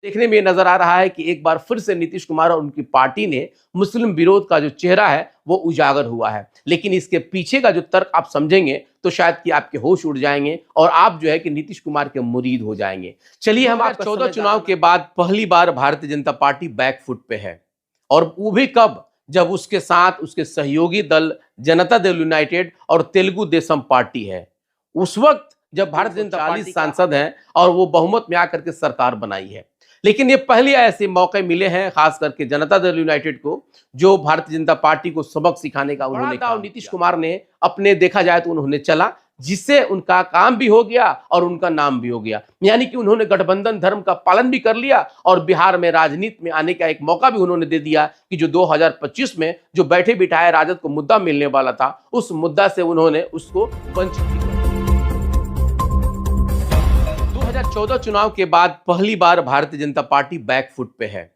देखने में नजर आ रहा है कि एक बार फिर से नीतीश कुमार और उनकी पार्टी ने मुस्लिम विरोध का जो चेहरा है वो उजागर हुआ है। लेकिन इसके पीछे का जो तर्क आप समझेंगे तो शायद कि आपके होश उड़ जाएंगे और आप जो है कि नीतीश कुमार के मुरीद हो जाएंगे। चलिए, हम 2014 चुनाव के बाद पहली बार भारतीय जनता पार्टी बैकफुट पे है, और वो भी कब, जब उसके साथ उसके सहयोगी दल जनता दल यूनाइटेड और तेलुगु देशम पार्टी है। उस वक्त जब भारतीय जनता पार्टी 40 सांसद हैं और वो बहुमत में आकर के सरकार बनाई है। लेकिन ये पहले ऐसे मौके मिले हैं खास करके जनता दल यूनाइटेड को, जो भारतीय जनता पार्टी को सबक सिखाने का उन्होंने काम नीतीश कुमार ने अपने देखा जाए तो उन्होंने चला, जिससे उनका काम भी हो गया और उनका नाम भी हो गया। यानी कि उन्होंने गठबंधन धर्म का पालन भी कर लिया और बिहार में राजनीति में आने का एक मौका भी उन्होंने दे दिया कि जो 2025 में जो बैठे बिठाए राजद को मुद्दा मिलने वाला था, उस मुद्दा से उन्होंने उसको वंचित किया। 2014 चुनाव के बाद पहली बार भारतीय जनता पार्टी बैकफुट पे है,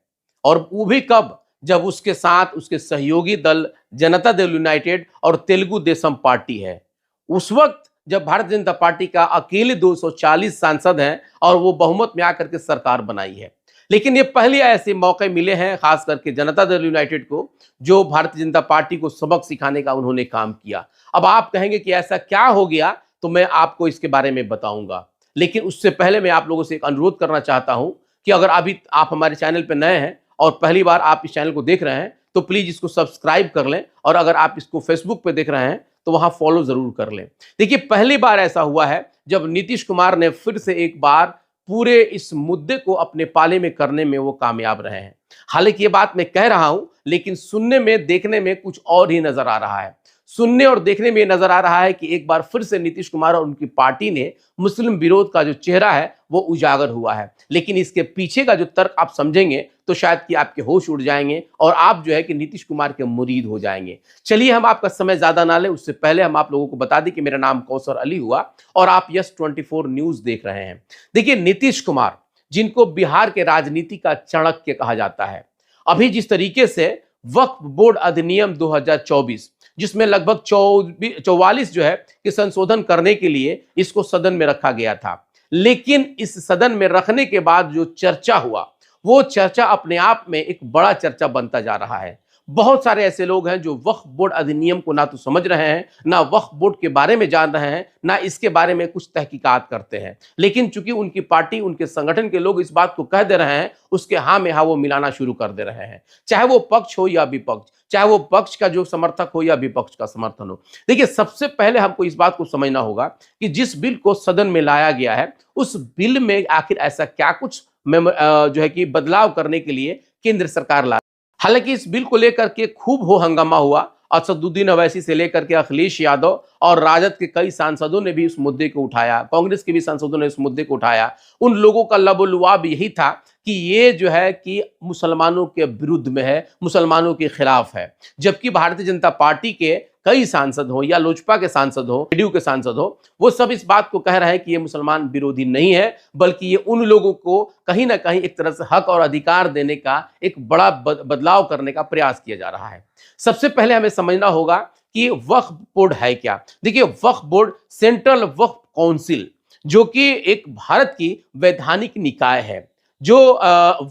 और वो भी कब, जब उसके साथ उसके सहयोगी दल जनता दल यूनाइटेड और तेलुगु देशम पार्टी है। उस वक्त जब भारतीय जनता पार्टी का अकेले 240 सांसद हैं और वो बहुमत में आकर के सरकार बनाई है। लेकिन ये पहले ऐसे मौके मिले हैं खास करके जनता दल यूनाइटेड को, जो भारतीय जनता पार्टी को सबक सिखाने का उन्होंने काम किया। अब आप कहेंगे कि ऐसा क्या हो गया, तो मैं आपको इसके बारे में बताऊंगा। लेकिन उससे पहले मैं आप लोगों से एक अनुरोध करना चाहता हूं कि अगर अभी आप हमारे चैनल पर नए हैं और पहली बार आप इस चैनल को देख रहे हैं तो प्लीज इसको सब्सक्राइब कर लें, और अगर आप इसको फेसबुक पे देख रहे हैं तो वहां फॉलो जरूर कर लें। देखिए, पहली बार ऐसा हुआ है जब नीतीश कुमार ने फिर से एक बार पूरे इस मुद्दे को अपने पाले में करने में वो कामयाब रहे हैं। हालांकि ये बात मैं कह रहा हूं, लेकिन सुनने में देखने में कुछ और ही नजर आ रहा है। सुनने और देखने में नजर आ रहा है कि एक बार फिर से नीतीश कुमार और उनकी पार्टी ने मुस्लिम विरोध का जो चेहरा है वो उजागर हुआ है। लेकिन इसके पीछे का जो तर्क आप समझेंगे तो शायद कि आपके होश उड़ जाएंगे और आप जो है कि नीतीश कुमार के मुरीद हो जाएंगे। चलिए, हम आपका समय ज्यादा ना लें, उससे पहले हम आप लोगों को बता दें कि मेरा नाम कौसर अली हुआ और आप यस 24 न्यूज देख रहे हैं। देखिए, नीतीश कुमार, जिनको बिहार के राजनीति का चाणक्य कहा जाता है, अभी जिस तरीके से वक्फ बोर्ड अधिनियम 2024, जिसमें लगभग 44 जो है कि संशोधन करने के लिए इसको सदन में रखा गया था, लेकिन इस सदन में रखने के बाद जो चर्चा हुआ, वो चर्चा अपने आप में एक बड़ा चर्चा बनता जा रहा है। बहुत सारे ऐसे लोग हैं जो वक्फ बोर्ड अधिनियम को ना तो समझ रहे हैं, ना वक्फ बोर्ड के बारे में जान रहे हैं, ना इसके बारे में कुछ तहकीकात करते हैं। लेकिन चूंकि उनकी पार्टी, उनके संगठन के लोग इस बात को कह दे रहे हैं, उसके हाँ में हाँ वो मिलाना शुरू कर दे रहे हैं, चाहे वो पक्ष हो या विपक्ष, चाहे वो पक्ष का जो समर्थक हो या विपक्ष का समर्थन हो। देखिए, सबसे पहले हमको इस बात को समझना होगा कि जिस बिल को सदन में लाया गया है, उस बिल में आखिर ऐसा क्या कुछ जो है कि बदलाव करने के लिए केंद्र सरकार ला। हालांकि इस बिल को लेकर के खूब हो हंगामा हुआ। असदुद्दीन अवैसी से लेकर के अखिलेश यादव और राजद के कई सांसदों ने भी इस मुद्दे को उठाया, कांग्रेस के भी सांसदों ने इस मुद्दे को उठाया। उन लोगों का लबोलुआब यही था कि ये जो है कि मुसलमानों के विरुद्ध में है, मुसलमानों के खिलाफ है। जबकि भारतीय जनता पार्टी के कई सांसद हो या लोजपा के सांसद हो, जेडीयू के सांसद हो, वो सब इस बात को कह रहे हैं कि ये मुसलमान विरोधी नहीं है, बल्कि ये उन लोगों को कहीं ना कहीं एक तरह से हक और अधिकार देने का एक बड़ा बदलाव करने का प्रयास किया जा रहा है। सबसे पहले हमें समझना होगा कि वक्फ बोर्ड है क्या। देखिए, वक्फ बोर्ड सेंट्रल वक्फ काउंसिल, जो कि एक भारत की वैधानिक निकाय है, जो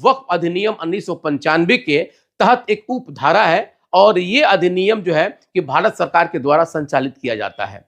वक्फ अधिनियम 1995 के तहत एक उपधारा है, और ये अधिनियम जो है कि भारत सरकार के द्वारा संचालित किया जाता है,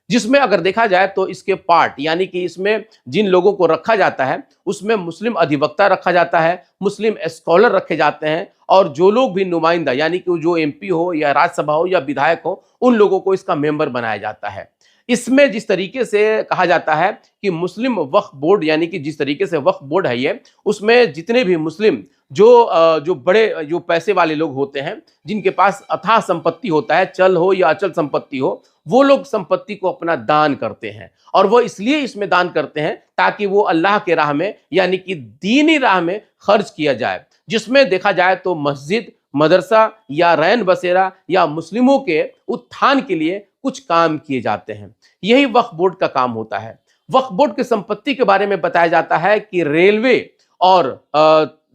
जिसमें अगर देखा जाए तो इसके पार्ट, यानी कि इसमें जिन लोगों को रखा जाता है उसमें मुस्लिम अधिवक्ता रखा जाता है, मुस्लिम स्कॉलर रखे जाते हैं, और जो लोग भी नुमाइंदा, यानी कि जो एमपी हो या राज्यसभा हो या विधायक हो, उन लोगों को इसका मेंबर बनाया जाता है। इसमें जिस तरीके से कहा जाता है कि मुस्लिम वक्फ बोर्ड, यानी कि जिस तरीके से वक्फ बोर्ड है ये, उसमें जितने भी मुस्लिम जो बड़े जो पैसे वाले लोग होते हैं, जिनके पास अथाह संपत्ति होता है, चल हो या अचल संपत्ति हो, वो लोग संपत्ति को अपना दान करते हैं। और वो इसलिए इसमें दान करते हैं ताकि वो अल्लाह के राह में, यानी कि दीनी राह में खर्च किया जाए, जिसमें देखा जाए तो मस्जिद, मदरसा या रैन बसेरा या मुस्लिमों के उत्थान के लिए कुछ काम किए जाते हैं। यही वक्फ बोर्ड का काम होता है। वक्फ बोर्ड की संपत्ति के बारे में बताया जाता है कि रेलवे और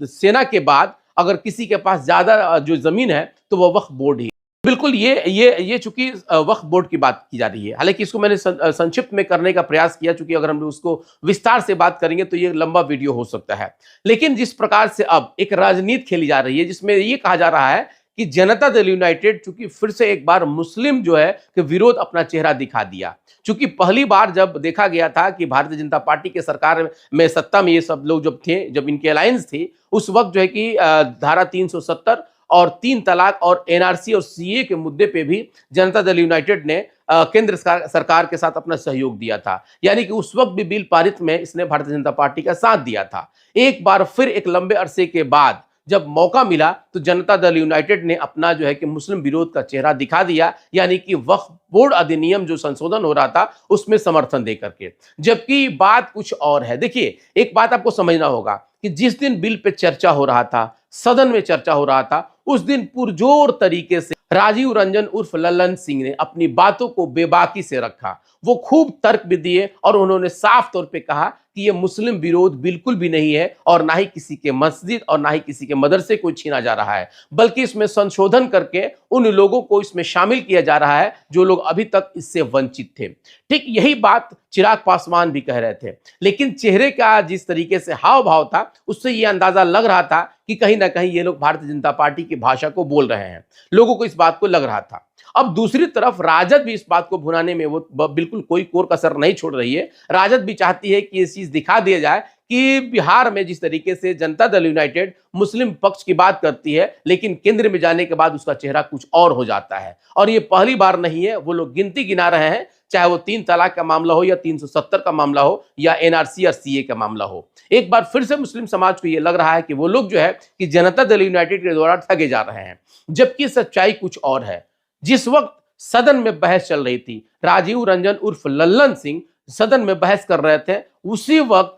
सेना के बाद अगर किसी के पास ज्यादा जो जमीन है तो वह वक्फ बोर्ड ही। बिल्कुल, ये चूँकि वक्फ बोर्ड की बात की जा रही है। हालाँकि इसको मैंने संक्षिप्त में करने का प्रयास किया, चूँकि अगर हम उसको विस्तार से बात करेंगे तो ये लंबा वीडियो हो सकता है। लेकिन जिस प्रकार से अब एक राजनीति खेली जा रही है, जिसमें ये कहा जा रहा है कि जनता दल यूनाइटेड चूँकि फिर से एक बार मुस्लिम जो है कि विरोध अपना चेहरा दिखा दिया। चूँकि पहली बार जब देखा गया था कि भारतीय जनता पार्टी के सरकार में सत्ता में ये सब लोग जब थे, जब इनकी अलायंस थी, उस वक़्त जो है कि धारा 370 और 3 तलाक और एनआरसी और सीए के मुद्दे पे भी जनता दल यूनाइटेड ने केंद्र सरकार के साथ अपना सहयोग दिया था। यानी कि उस वक्त भी बिल पारित में इसने भारतीय जनता पार्टी का साथ दिया था। एक बार फिर एक लंबे अरसे के बाद जब मौका मिला तो जनता दल यूनाइटेड ने अपना जो है कि मुस्लिम विरोध का चेहरा दिखा दिया, यानी कि वक्फ बोर्ड अधिनियम जो संशोधन हो रहा था उसमें समर्थन दे करके। जबकि बात कुछ और है। देखिए, एक बात आपको समझना होगा कि जिस दिन बिल पे चर्चा हो रहा था, सदन में चर्चा हो रहा था, उस दिन पुरजोर तरीके से राजीव रंजन उर्फ लल्लन सिंह ने अपनी बातों को बेबाकी से रखा। वो खूब तर्क भी दिए और उन्होंने साफ तौर पे कहा कि ये मुस्लिम विरोध बिल्कुल भी नहीं है और ना ही किसी के मस्जिद और ना ही किसी के मदरसे को छीना जा रहा है, बल्कि इसमें संशोधन करके उन लोगों को इसमें शामिल किया जा रहा है जो लोग अभी तक इससे वंचित थे। ठीक यही बात चिराग पासवान भी कह रहे थे, लेकिन चेहरे का जिस तरीके से हाव भाव था उससे ये अंदाजा लग रहा था कि कहीं ना कहीं ये लोग भारतीय जनता पार्टी की भाषा को बोल रहे हैं। लोगों को इस बात को लग रहा था। अब दूसरी तरफ राजद भी इस बात को भुनाने में वो बिल्कुल कोई कोर कसर नहीं छोड़ रही है। राजद भी चाहती है कि ये चीज दिखा दिया जाए कि बिहार में जिस तरीके से जनता दल यूनाइटेड मुस्लिम पक्ष की बात करती है, लेकिन केंद्र में जाने के बाद उसका चेहरा कुछ और हो जाता है। और ये पहली बार नहीं है, वो लोग गिनती गिना रहे हैं, चाहे वो 3 तलाक का मामला हो या 370 का मामला हो या एनआरसी और सीए का मामला हो। एक बार फिर से मुस्लिम समाज को ये लग रहा है कि वो लोग जो है कि जनता दल यूनाइटेड के द्वारा ठगे जा रहे हैं, जबकि सच्चाई कुछ और है। जिस वक्त सदन में बहस चल रही थी, राजीव रंजन उर्फ लल्लन सिंह सदन में बहस कर रहे थे, उसी वक्त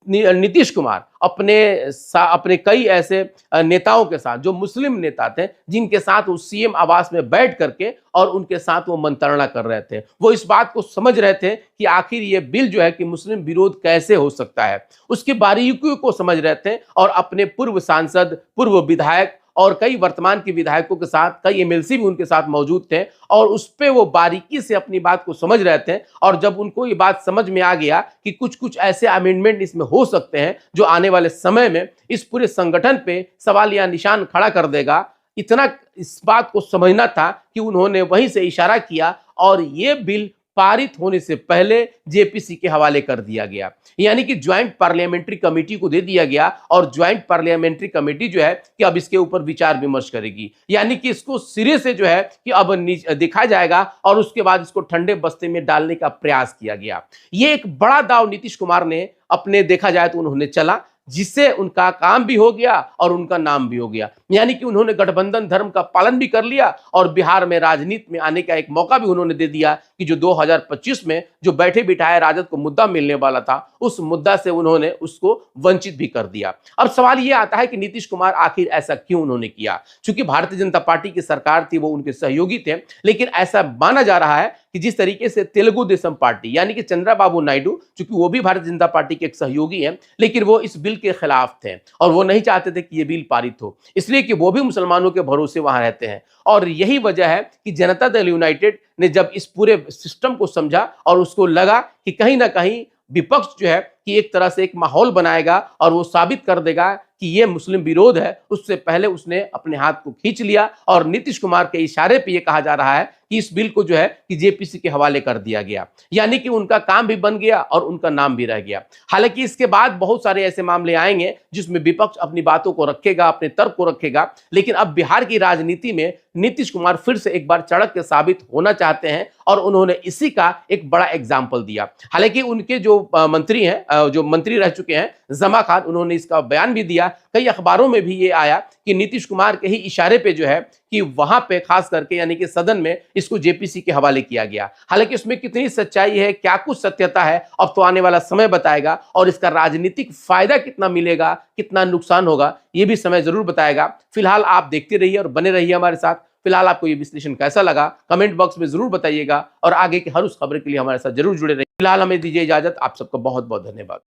नीतीश कुमार अपने कई ऐसे नेताओं के साथ, जो मुस्लिम नेता थे, जिनके साथ वो सीएम आवास में बैठ करके और उनके साथ वो मंत्रणा कर रहे थे। वो इस बात को समझ रहे थे कि आखिर ये बिल जो है कि मुस्लिम विरोध कैसे हो सकता है, उसकी बारीकियों को समझ रहे थे और अपने पूर्व सांसद, पूर्व विधायक और कई वर्तमान के विधायकों के साथ, कई एमएलसी भी उनके साथ मौजूद थे और उस पे वो बारीकी से अपनी बात को समझ रहे थे। और जब उनको ये बात समझ में आ गया कि कुछ ऐसे अमेंडमेंट इसमें हो सकते हैं जो आने वाले समय में इस पूरे संगठन पे सवाल या निशान खड़ा कर देगा, इतना इस बात को समझना था कि उन्होंने वहीं से इशारा किया और ये बिल पारित होने से पहले जेपीसी के हवाले कर दिया गया। यानी कि ज्वाइंट पार्लियामेंट्री कमेटी को दे दिया गया और ज्वाइंट पार्लियामेंट्री कमेटी जो है कि अब इसके ऊपर विचार विमर्श करेगी। यानी कि इसको सिरे से जो है कि अब दिखा जाएगा और उसके बाद इसको ठंडे बस्ते में डालने का प्रयास किया गया। ये एक बड़ा दाव नीतीश कुमार ने अपने, देखा जाए तो उन्होंने चला, जिससे उनका काम भी हो गया और उनका नाम भी हो गया। यानी कि उन्होंने गठबंधन धर्म का पालन भी कर लिया और बिहार में राजनीति में आने का एक मौका भी उन्होंने दे दिया कि जो 2025 में जो बैठे बिठाए राजद को मुद्दा मिलने वाला था, उस मुद्दा से उन्होंने उसको वंचित भी कर दिया। अब सवाल यह आता है कि नीतीश कुमार आखिर ऐसा क्यों उन्होंने किया? चूंकि भारतीय जनता पार्टी की सरकार थी, वो उनके सहयोगी थे, लेकिन ऐसा माना जा रहा है कि जिस तरीके से तेलुगु देशम पार्टी यानी कि चंद्रबाबू नायडू, चूंकि वो भी भारतीय जनता पार्टी के एक सहयोगी हैं, लेकिन वो इस बिल के खिलाफ थे और वो नहीं चाहते थे कि ये बिल पारित हो, इसलिए कि वो भी मुसलमानों के भरोसे वहां रहते हैं। और यही वजह है कि जनता दल यूनाइटेड ने जब इस पूरे सिस्टम को समझा और उसको लगा कि कहीं ना कहीं विपक्ष जो है कि एक तरह से एक माहौल बनाएगा और वो साबित कर देगा कि ये मुस्लिम विरोध है, उससे पहले उसने अपने हाथ को खींच लिया और नीतीश कुमार के इशारे पे ये कहा जा रहा है कि इस बिल को जो है कि जेपीसी के हवाले कर दिया गया। यानी कि उनका काम भी बन गया और उनका नाम भी रह गया। हालांकि इसके बाद बहुत सारे ऐसे मामले आएंगे जिसमें विपक्ष अपनी बातों को रखेगा, अपने तर्क को रखेगा, लेकिन अब बिहार की राजनीति में नीतीश कुमार फिर से एक बार चढ़क के साबित होना चाहते हैं और उन्होंने इसी का एक बड़ा एग्जाम्पल दिया। हालांकि उनके जो मंत्री हैं, जो मंत्री रह चुके हैं जमा खान, उन्होंने इसका बयान भी दिया। कई अखबारों में भी ये आया कि नीतीश कुमार के ही इशारे पे जो है कि वहां पे खास करके यानी कि सदन में इसको जेपीसी के हवाले किया गया। हालांकि इसमें कितनी सच्चाई है, क्या कुछ सत्यता है, अब तो आने वाला समय बताएगा और इसका राजनीतिक फायदा कितना मिलेगा, कितना नुकसान होगा, ये भी समय जरूर बताएगा। फिलहाल आप देखते रहिए और बने रहिए हमारे साथ। फिलहाल आपको ये विश्लेषण कैसा लगा कमेंट बॉक्स में जरूर बताइएगा और आगे की हर उस खबर के लिए हमारे साथ जरूर जुड़े रहिए। फिलहाल हमें दीजिए इजाजत। आप सबका बहुत बहुत धन्यवाद।